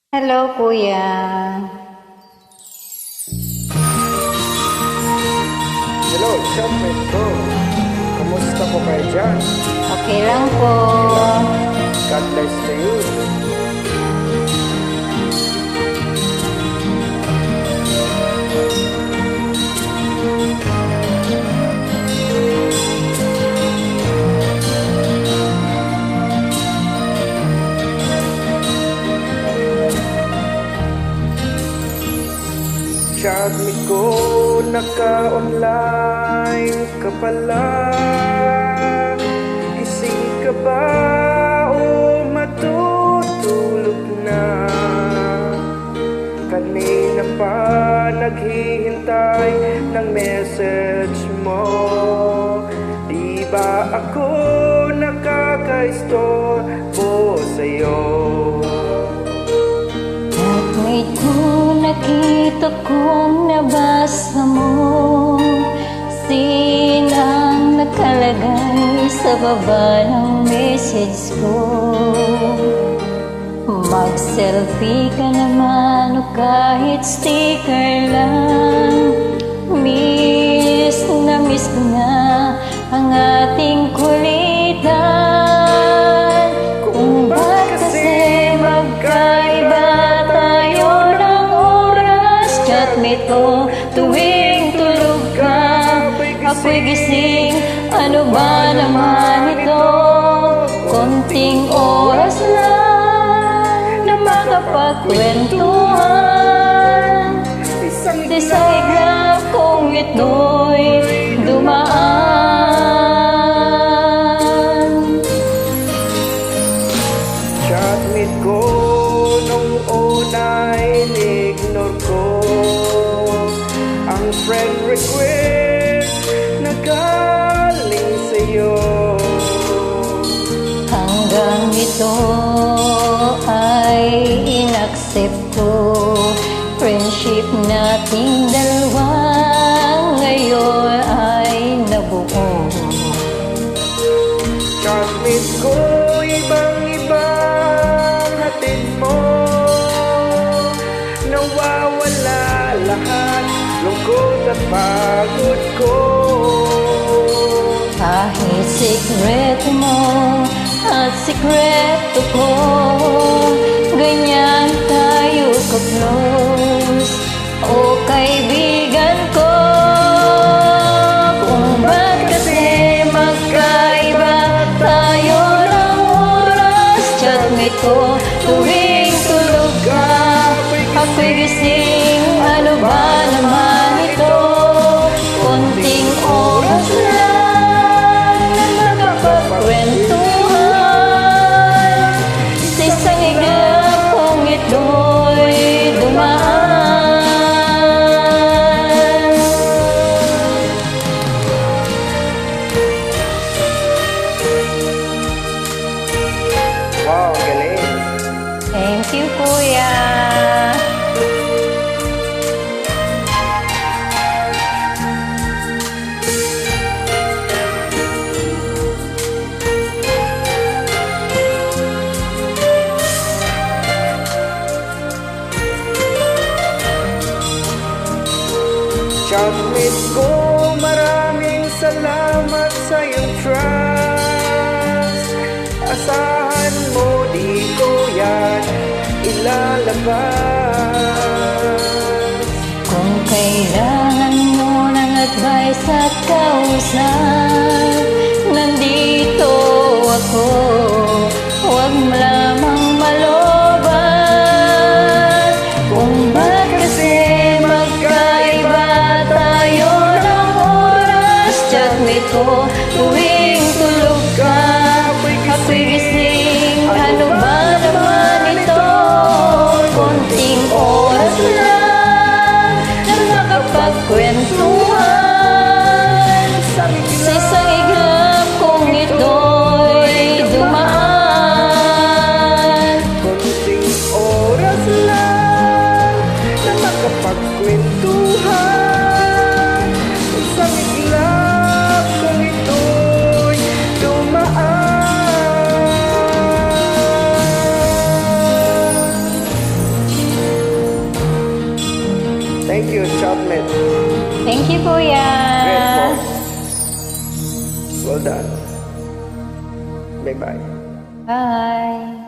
Hello, kuya. Hello, Chapman ko. Kumusta po kayo dyan? Okay lang po. God bless to you. Chatme ko, naka-online ka pala. Gising ka ba o matutulog na? Kanina pa naghihintay ng message mo. Di ba ako nakaka-istorbo sa'yo? At ito nakita kong nabasa mo. Sinang nakalagay sa baba ng message ko. Mag-selfie ka naman o kahit sticker lang. Miss na miss ko na ang ating kulitan. Kung ba't kasi magkaiba tayo ng oras. Chatmate ko tuwing tulog ka, ako'y gising. Ano ba naman ito? Konting oras lang na makapagkwentuhan. Isang iglap kung ito'y dumaan. Chatmate ko nung una in-ignore ko ang friend request na galing sa'yo. Hanggang ito ay inaccept ko. Friendship nating dalawa ngayon ay nabuo. Chatmate ko, ibang-ibang hatid mo. Nawawala lahat, lungkot at pagod ko. Kahit sikreto mo at sikreto ko, ganyan tayo ka-close, o kaibigan ko. Kung ba't kasi magkaiba tayo ng oras. Chatmate ko tuwing tulog ka, ako'y gising. Ano ba naman ito? Konting oras lang na makapagkwentuhan. Sa isang iglap kung ito'y dumaan. Wow, galing. Thank you, kuya. Chatmate ko, maraming salamat sa iyong trust. Asahan mo, di ko yan ilalabas. Kung kailangan mo ng advice at kausap, nandito ako. Huwag mo lamang maloban. Kung ba't kasi magkaiba tayo ng oras. Chatmate ko tuwing tulog ka, ako'y gising. Ano ba naman ito? Konting oras lang na makapagkwentuhan. Sa isang iglap kung ito'y dumaan. Konting oras lang na makapagkwentuhan. Isang iglap kung ito'y dumaan. Thank you, Chopmet. Thank you, Kuya. Great boss. Well done. Bye-bye. Bye.